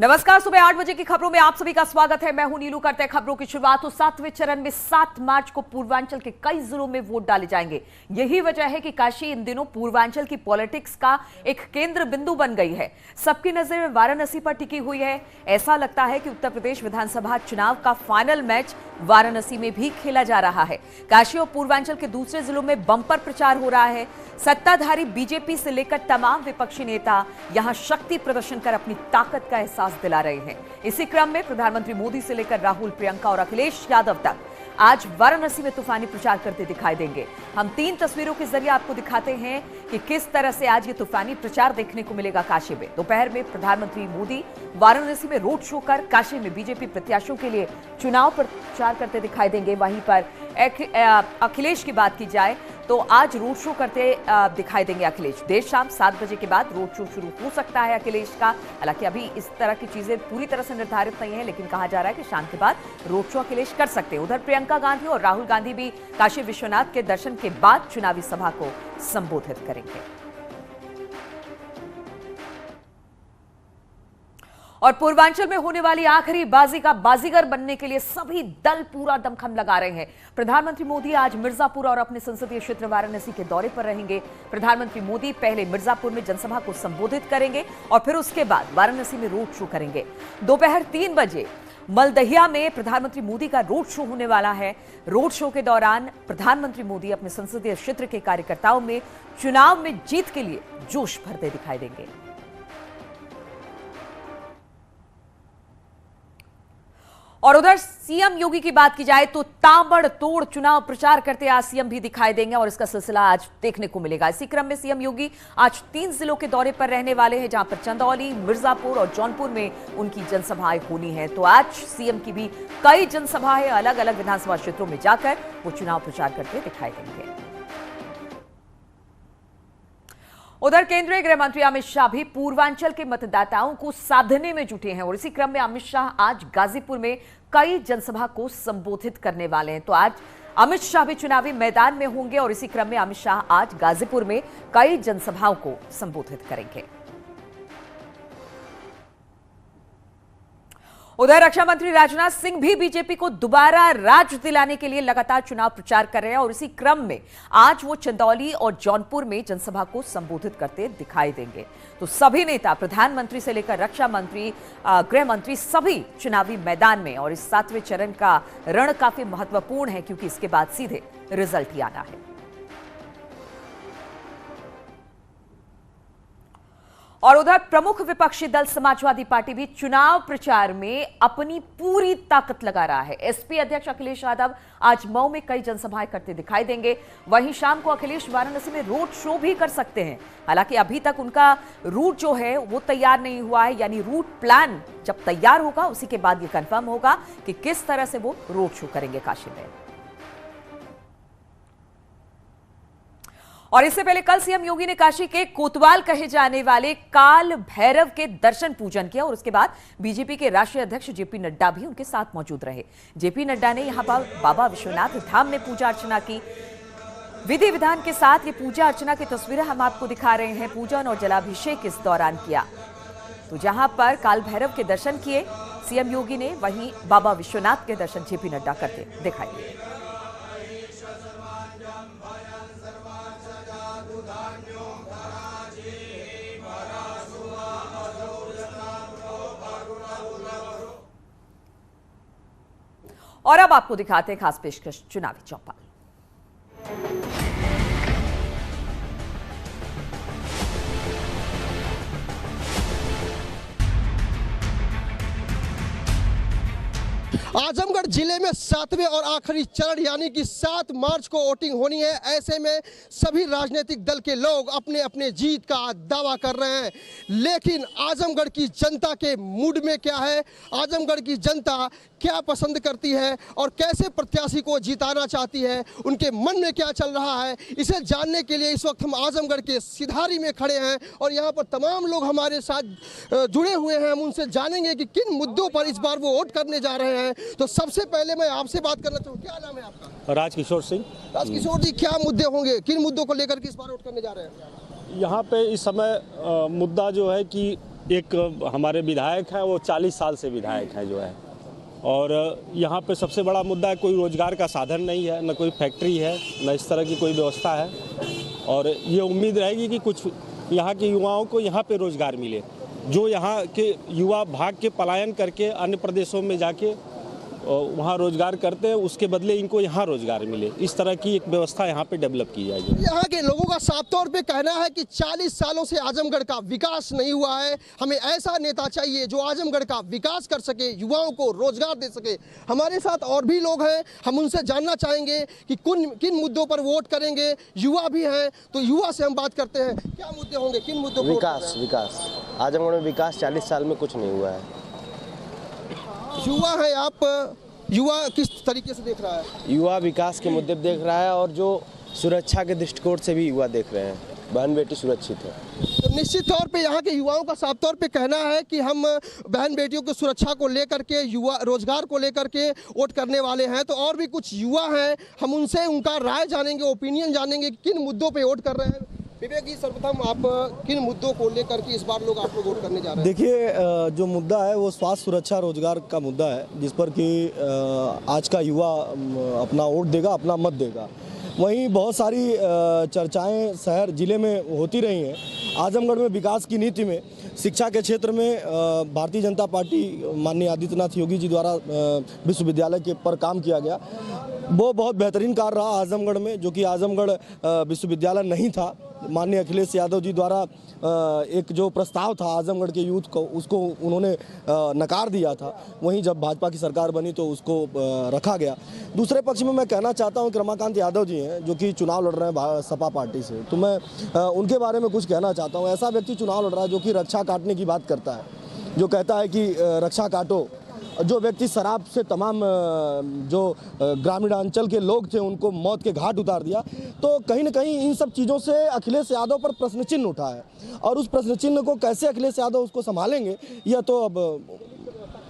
नमस्कार, सुबह 8 बजे की खबरों में आप सभी का स्वागत है। मैं हूं नीलू। करते हैं खबरों की शुरुआत। तो 7वें चरण में 7 मार्च को पूर्वांचल के कई जिलों में वोट डाले जाएंगे। यही वजह है कि काशी इन दिनों पूर्वांचल की पॉलिटिक्स का एक केंद्र बिंदु बन गई है। सबकी नजर वाराणसी पर टिकी हुई है। ऐसा लगता है कि उत्तर प्रदेश विधानसभा चुनाव का फाइनल मैच वाराणसी में भी खेला जा रहा है। काशी और पूर्वांचल के दूसरे जिलों में बंपर प्रचार हो रहा है। सत्ताधारी बीजेपी से लेकर तमाम विपक्षी नेता यहां शक्ति प्रदर्शन कर अपनी ताकत का एहसास दिला रहे हैं। इसी क्रम में प्रधानमंत्री मोदी से लेकर राहुल, प्रियंका और अखिलेश यादव तक आज वाराणसी में तूफानी प्रचार करते दिखाई देंगे। हम 3 तस्वीरों के जरिए आपको दिखाते हैं कि किस तरह से आज ये तूफानी प्रचार देखने को मिलेगा काशी में। दोपहर में प्रधानमंत्री मोदी वाराणसी में रोड शो कर काशी में बीजेपी प्रत्याशियों के लिए चुनाव प्रचार करते दिखाई देंगे। वहीं पर अखिलेश की बात की जाए तो आज रोड शो करते दिखाई देंगे अखिलेश। देर शाम 7 बजे के बाद रोड शो शुरू हो सकता है अखिलेश का। हालांकि अभी इस तरह की चीजें पूरी तरह से निर्धारित नहीं है, लेकिन कहा जा रहा है कि शाम के बाद रोड शो अखिलेश कर सकते हैं। उधर प्रियंका गांधी और राहुल गांधी भी काशी विश्वनाथ के दर्शन के बाद चुनावी सभा को संबोधित करेंगे। और पूर्वांचल में होने वाली आखिरी बाजी का बाजीगर बनने के लिए सभी दल पूरा दमखम लगा रहे हैं। प्रधानमंत्री मोदी आज मिर्जापुर और अपने संसदीय क्षेत्र वाराणसी के दौरे पर रहेंगे। प्रधानमंत्री मोदी पहले मिर्जापुर में जनसभा को संबोधित करेंगे और फिर उसके बाद वाराणसी में रोड शो करेंगे। दोपहर 3 बजे मलदहिया में प्रधानमंत्री मोदी का रोड शो होने वाला है। रोड शो के दौरान प्रधानमंत्री मोदी अपने संसदीय क्षेत्र के कार्यकर्ताओं में चुनाव में जीत के लिए जोश भरते दिखाई देंगे। और उधर सीएम योगी की बात की जाए तो ताबड़तोड़ चुनाव प्रचार करते आज सीएम भी दिखाई देंगे और इसका सिलसिला आज देखने को मिलेगा। इसी क्रम में सीएम योगी आज 3 जिलों के दौरे पर रहने वाले हैं, जहां पर चंदौली, मिर्जापुर और जौनपुर में उनकी जनसभाएं होनी है। तो आज सीएम की भी कई जनसभाएं अलग अलग विधानसभा क्षेत्रों में जाकर वो चुनाव प्रचार करते दिखाई देंगे। उधर केंद्रीय गृह मंत्री अमित शाह भी पूर्वांचल के मतदाताओं को साधने में जुटे हैं और इसी क्रम में अमित शाह आज गाजीपुर में कई जनसभा को संबोधित करने वाले हैं। तो आज अमित शाह भी चुनावी मैदान में होंगे और इसी क्रम में अमित शाह आज गाजीपुर में कई जनसभाओं को संबोधित करेंगे। उधर रक्षा मंत्री राजनाथ सिंह भी बीजेपी को दोबारा राज दिलाने के लिए लगातार चुनाव प्रचार कर रहे हैं और इसी क्रम में आज वो चंदौली और जौनपुर में जनसभा को संबोधित करते दिखाई देंगे। तो सभी नेता, प्रधानमंत्री से लेकर रक्षा मंत्री, गृह मंत्री, सभी चुनावी मैदान में। और इस 7वें चरण का रण काफी महत्वपूर्ण है क्योंकि इसके बाद सीधे रिजल्ट ही आना है। और उधर प्रमुख विपक्षी दल समाजवादी पार्टी भी चुनाव प्रचार में अपनी पूरी ताकत लगा रहा है। एसपी अध्यक्ष अखिलेश यादव आज मऊ में कई जनसभाएं करते दिखाई देंगे। वहीं शाम को अखिलेश वाराणसी में रोड शो भी कर सकते हैं। हालांकि अभी तक उनका रूट जो है वो तैयार नहीं हुआ है, यानी रूट प्लान जब तैयार होगा उसी के बाद ये कंफर्म होगा कि किस तरह से वो रोड शो करेंगे काशी में। और इससे पहले कल सीएम योगी ने काशी के कोतवाल कहे जाने वाले काल भैरव के दर्शन पूजन किया और उसके बाद बीजेपी के राष्ट्रीय अध्यक्ष जेपी नड्डा भी उनके साथ मौजूद रहे। जेपी नड्डा ने यहां पर बाबा विश्वनाथ धाम में पूजा अर्चना की। विधि विधान के साथ ये पूजा अर्चना की तस्वीरें हम आपको दिखा रहे हैं। पूजन और जलाभिषेक इस दौरान किया। तो जहां पर काल भैरव के दर्शन किए सीएम योगी ने, वहीं बाबा विश्वनाथ के दर्शन जेपी नड्डा करते दिखाई दिए। और अब आपको दिखाते हैं खास पेशकश चुनावी चौपाल। आजमगढ़ जिले में 7वें और आखिरी चरण यानी कि 7 मार्च को वोटिंग होनी है। ऐसे में सभी राजनीतिक दल के लोग अपने अपने जीत का दावा कर रहे हैं, लेकिन आजमगढ़ की जनता के मूड में क्या है, आजमगढ़ की जनता क्या पसंद करती है और कैसे प्रत्याशी को जिताना चाहती है, उनके मन में क्या चल रहा है, इसे जानने के लिए इस वक्त हम आजमगढ़ के सिधारी में खड़े हैं और यहाँ पर तमाम लोग हमारे साथ जुड़े हुए हैं। हम उनसे जानेंगे कि किन मुद्दों पर इस बार वो वोट करने जा रहे हैं। तो सबसे पहले मैं आपसे बात करना चाहूँ, क्या नाम है आपका? राजकिशोर सिंह। राजकिशोर जी, क्या मुद्दे होंगे, किन मुद्दों को लेकर के इस बार वोट करने जा रहे हैं? यहाँ पे इस समय मुद्दा जो है कि एक हमारे विधायक हैं, वो 40 साल से विधायक हैं जो है, और यहाँ पे सबसे बड़ा मुद्दा है कोई रोज़गार का साधन नहीं है, न कोई फैक्ट्री है, न इस तरह की कोई व्यवस्था है। और ये उम्मीद रहेगी कि कुछ यहाँ के युवाओं को यहाँ पे रोज़गार मिले। जो यहाँ के युवा भाग के पलायन करके अन्य प्रदेशों में जाके वहाँ रोजगार करते हैं, उसके बदले इनको यहाँ रोजगार मिले, इस तरह की एक व्यवस्था यहाँ पे डेवलप की जाएगी। यहाँ के लोगों का साफ तौर पे कहना है कि 40 सालों से आजमगढ़ का विकास नहीं हुआ है। हमें ऐसा नेता चाहिए जो आजमगढ़ का विकास कर सके, युवाओं को रोजगार दे सके। हमारे साथ और भी लोग हैं, हम उनसे जानना चाहेंगे कि किन मुद्दों पर वोट करेंगे। युवा भी हैं, तो युवा से हम बात करते हैं। क्या मुद्दे होंगे, किन मुद्दों पर? विकास आजमगढ़ में विकास 40 साल में कुछ नहीं हुआ है। युवा है आप, युवा किस तरीके से देख रहा है? युवा विकास के मुद्दे पे देख रहा है, और जो सुरक्षा के दृष्टिकोण से भी युवा देख रहे हैं, बहन बेटी सुरक्षित है। तो निश्चित तौर पे यहाँ के युवाओं का साफ तौर पे कहना है कि हम बहन बेटियों की सुरक्षा को लेकर के, युवा रोजगार को लेकर के वोट करने वाले हैं। तो और भी कुछ युवा हैं, हम उनसे उनका राय जानेंगे, ओपिनियन जानेंगे, किन मुद्दों पे वोट कर रहे हैं। विवेक जी, सर्वप्रथम आप किन मुद्दों को लेकर के इस बार आप लोग वोट करने जा रहे हैं? देखिए, जो मुद्दा है वो स्वास्थ्य सुरक्षा रोजगार का मुद्दा है, जिस पर कि आज का युवा अपना वोट देगा, अपना मत देगा। वहीं बहुत सारी चर्चाएं शहर जिले में होती रही हैं। आजमगढ़ में विकास की नीति में शिक्षा के क्षेत्र में भारतीय जनता पार्टी माननीय आदित्यनाथ योगी जी द्वारा विश्वविद्यालय के पर काम किया गया, वो बहुत बेहतरीन कार्य रहा आजमगढ़ में। जो कि आजमगढ़ विश्वविद्यालय नहीं था, माननीय अखिलेश यादव जी द्वारा एक जो प्रस्ताव था आजमगढ़ के यूथ को, उसको उन्होंने नकार दिया था। वहीं जब भाजपा की सरकार बनी तो उसको रखा गया। दूसरे पक्ष में मैं कहना चाहता हूं कि रमाकांत यादव जी हैं, जो कि चुनाव लड़ रहे हैं सपा पार्टी से, तो मैं उनके बारे में कुछ कहना चाहता हूं। ऐसा व्यक्ति चुनाव लड़ रहा है जो कि रक्षा काटने की बात करता है, जो कहता है कि रक्षा काटो। जो व्यक्ति शराब से तमाम जो ग्रामीणांचल के लोग थे उनको मौत के घाट उतार दिया, तो कहीं ना कहीं इन सब चीज़ों से अखिलेश यादव पर प्रश्न चिन्ह उठा है। और उस प्रश्न चिन्ह को कैसे अखिलेश यादव उसको संभालेंगे, यह तो अब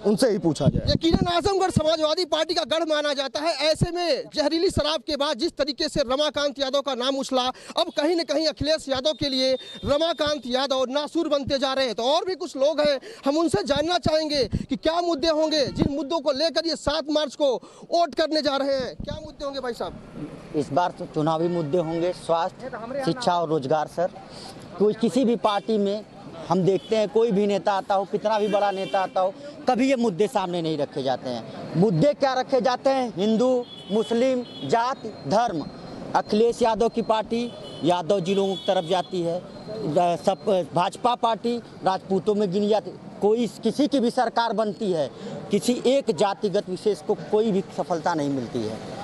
उनसे ही पूछा जाए। यकीनन आजमगढ़ समाजवादी पार्टी का गढ़ माना जाता है। ऐसे में जहरीली शराब के बाद जिस तरीके से रमाकांत यादव का नाम उछला, अब कहीं न कहीं अखिलेश यादव के लिए रमाकांत यादव नासूर बनते जा रहे हैं। तो और भी कुछ लोग हैं, हम उनसे जानना चाहेंगे कि क्या मुद्दे होंगे जिन मुद्दों को लेकर ये 7 मार्च को वोट करने जा रहे हैं। क्या मुद्दे होंगे भाई साहब? इस बार तो चुनावी मुद्दे होंगे स्वास्थ्य, शिक्षा और रोजगार। सर, कोई किसी भी पार्टी में हम देखते हैं, कोई भी नेता आता हो, कितना भी बड़ा नेता आता हो, कभी ये मुद्दे सामने नहीं रखे जाते हैं। मुद्दे क्या रखे जाते हैं? हिंदू, मुस्लिम, जाति, धर्म। अखिलेश यादव की पार्टी यादव जी लोगों की तरफ जाती है, सब भाजपा पार्टी राजपूतों में गिनी जाती। कोई किसी की भी सरकार बनती है, किसी एक जातिगत विशेष को कोई भी सफलता नहीं मिलती है।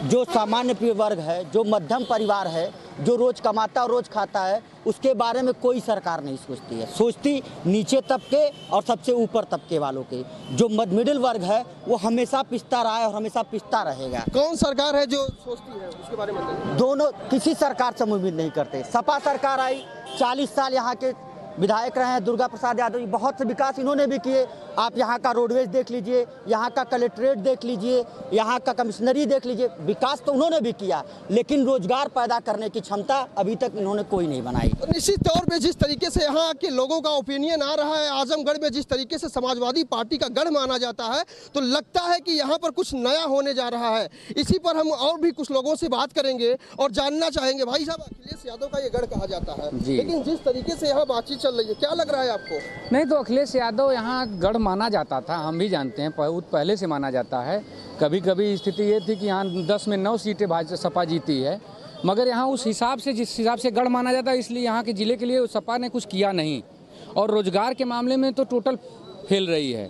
जो सामान्य वर्ग है, जो मध्यम परिवार है, जो रोज कमाता और रोज खाता है, उसके बारे में कोई सरकार नहीं सोचती है। सोचती नीचे तबके और सबसे ऊपर तबके वालों के। जो मिडिल वर्ग है वो हमेशा पिसता रहा है और हमेशा पिसता रहेगा। कौन सरकार है जो सोचती है उसके बारे में? दोनों किसी सरकार से उम्मीद नहीं करते। सपा सरकार आई, 40 साल यहाँ के विधायक रहे हैं दुर्गा प्रसाद यादव जी, बहुत से विकास इन्होंने भी किए। आप यहाँ का रोडवेज देख लीजिए, यहाँ का कलेक्ट्रेट देख लीजिए, यहाँ का कमिश्नरी देख लीजिए, विकास तो उन्होंने भी किया, लेकिन रोजगार पैदा करने की क्षमता अभी तक इन्होंने कोई नहीं बनाई। तो निश्चित तौर पे जिस तरीके से यहाँ के लोगों का ओपिनियन आ रहा है, आजमगढ़ में जिस तरीके से समाजवादी पार्टी का गढ़ माना जाता है, तो लगता है कि यहाँ पर कुछ नया होने जा रहा है। इसी पर हम और भी कुछ लोगों से बात करेंगे और जानना चाहेंगे। भाई साहब, अखिलेश यादव का ये गढ़ कहा जाता है, लेकिन जिस तरीके से यहाँ बातचीत चल रही है, क्या लग रहा है आपको? नहीं, तो अखिलेश यादव यहाँ गढ़ माना जाता था, हम भी जानते हैं, बहुत पहले से माना जाता है। कभी कभी स्थिति ये थी कि यहाँ 10 में 9 सीटें सपा जीती है, मगर यहाँ उस हिसाब से, जिस हिसाब से गढ़ माना जाता है, इसलिए यहाँ के ज़िले के लिए सपा ने कुछ किया नहीं। और रोजगार के मामले में तो टोटल फेल रही है।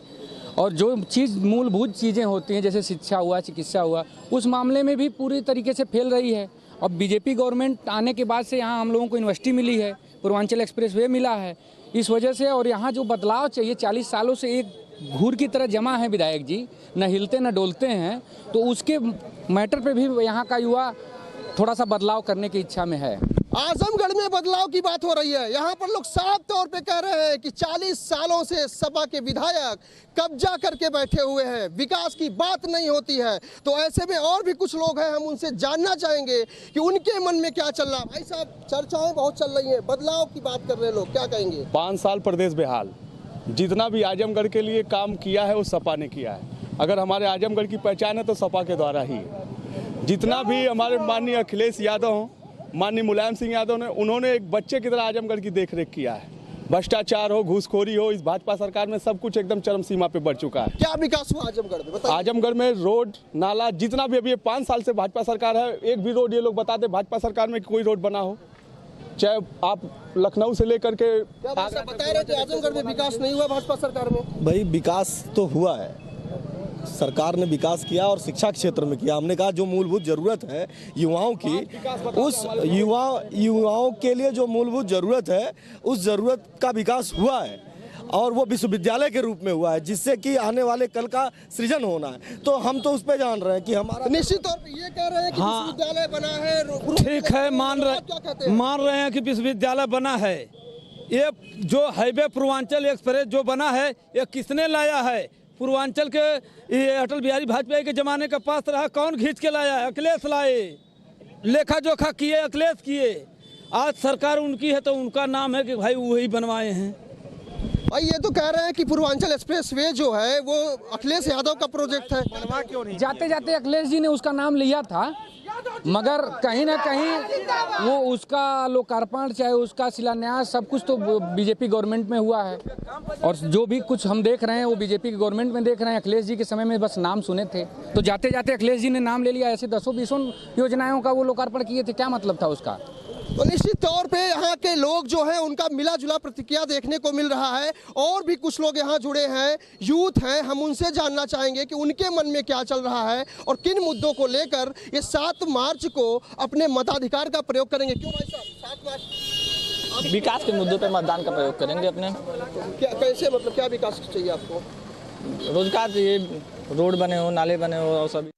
और जो चीज़ मूलभूत चीज़ें होती हैं, जैसे शिक्षा हुआ, चिकित्सा हुआ, उस मामले में भी पूरी तरीके से फेल रही है। और बीजेपी गवर्नमेंट आने के बाद से यहाँ हम लोगों को यूनिवर्सिटी मिली है, पूर्वांचल एक्सप्रेस वे मिला है, इस वजह से। और यहाँ जो बदलाव चाहिए, 40 सालों से एक घूर की तरह जमा है विधायक जी, न हिलते न डोलते हैं, तो उसके मैटर पे भी यहाँ का युवा थोड़ा सा बदलाव करने की इच्छा में है। आजमगढ़ में बदलाव की बात हो रही है। यहाँ पर लोग साफ तौर पे कह रहे हैं कि 40 सालों से सपा के विधायक कब्जा करके बैठे हुए हैं, विकास की बात नहीं होती है। तो ऐसे में और भी कुछ लोग हैं, हम उनसे जानना चाहेंगे कि उनके मन में क्या चल रहा है। भाई साहब, चर्चाएं बहुत चल रही हैं, बदलाव की बात कर रहे हैं लोग, क्या कहेंगे? 5 साल प्रदेश बेहाल, जितना भी आजमगढ़ के लिए काम किया है वो सपा ने किया है। अगर हमारे आजमगढ़ की पहचान है तो सपा के द्वारा ही है। जितना भी हमारे माननीय अखिलेश यादव हों, माननीय मुलायम सिंह यादव ने, उन्होंने एक बच्चे की तरह आजमगढ़ की देखरेख किया है। भ्रष्टाचार हो, घूसखोरी हो, इस भाजपा सरकार में सब कुछ एकदम चरम सीमा पे बढ़ चुका है। क्या विकास हुआ आजमगढ़ में, बताइए? आजमगढ़ में रोड नाला जितना भी, अभी ये 5 साल से भाजपा सरकार है, एक भी रोड ये लोग बताते भाजपा सरकार में कोई रोड बना हो, चाहे आप लखनऊ से लेकर के बता रहे थे आजमगढ़ में विकास नहीं हुआ भाजपा सरकार में। भाई विकास तो हुआ है, सरकार ने विकास किया और शिक्षा क्षेत्र में किया। हमने कहा जो मूलभूत जरूरत है युवाओं की, उस युवाओं के लिए जो मूलभूत जरूरत है उस जरूरत का विकास हुआ है और वो विश्वविद्यालय के रूप में हुआ है, जिससे कि आने वाले कल का सृजन होना है। तो हम तो उस पे जान रहे हैं कि हमारा निश्चित तौर पे ये कह रहे हैं कि विश्वविद्यालय बना है, ठीक है, मान रहे हैं कि विश्वविद्यालय बना है। ये जो हाईवे पूर्वांचल एक्सप्रेस जो बना है, ये किसने लाया है? पूर्वांचल के ये अटल बिहारी वाजपेयी के जमाने का पास रहा, कौन खींच के लाया? अखिलेश लाए, लेखा जोखा किए, अखिलेश किए। आज सरकार उनकी है तो उनका नाम है कि भाई वही बनवाए हैं। भाई ये तो कह रहे हैं कि पूर्वांचल एक्सप्रेसवे जो है वो अखिलेश यादव का प्रोजेक्ट है। बनवा क्यों नहीं? जाते जाते अखिलेश जी ने उसका नाम लिया था, मगर कहीं ना कहीं वो उसका लोकार्पण चाहे उसका शिलान्यास सब कुछ तो बीजेपी गवर्नमेंट में हुआ है। और जो भी कुछ हम देख रहे हैं वो बीजेपी की गवर्नमेंट में देख रहे हैं। अखिलेश जी के समय में बस नाम सुने थे, तो जाते जाते अखिलेश जी ने नाम ले लिया। ऐसे 10-20 योजनाओं का वो लोकार्पण किए थे, क्या मतलब था उसका? तो निश्चित तौर पे यहाँ के लोग जो हैं उनका मिला जुला प्रतिक्रिया देखने को मिल रहा है। और भी कुछ लोग यहाँ जुड़े हैं, यूथ हैं, हम उनसे जानना चाहेंगे कि उनके मन में क्या चल रहा है और किन मुद्दों को लेकर ये 7 मार्च को अपने मताधिकार का प्रयोग करेंगे। क्यों भाई साहब 7 मार्च? विकास के मुद्दों पर मतदान का प्रयोग करेंगे अपने। क्या, कैसे, मतलब क्या विकास चाहिए आपको? रोजगार चाहिए, रोड बने हो, नाले बने हो और सभी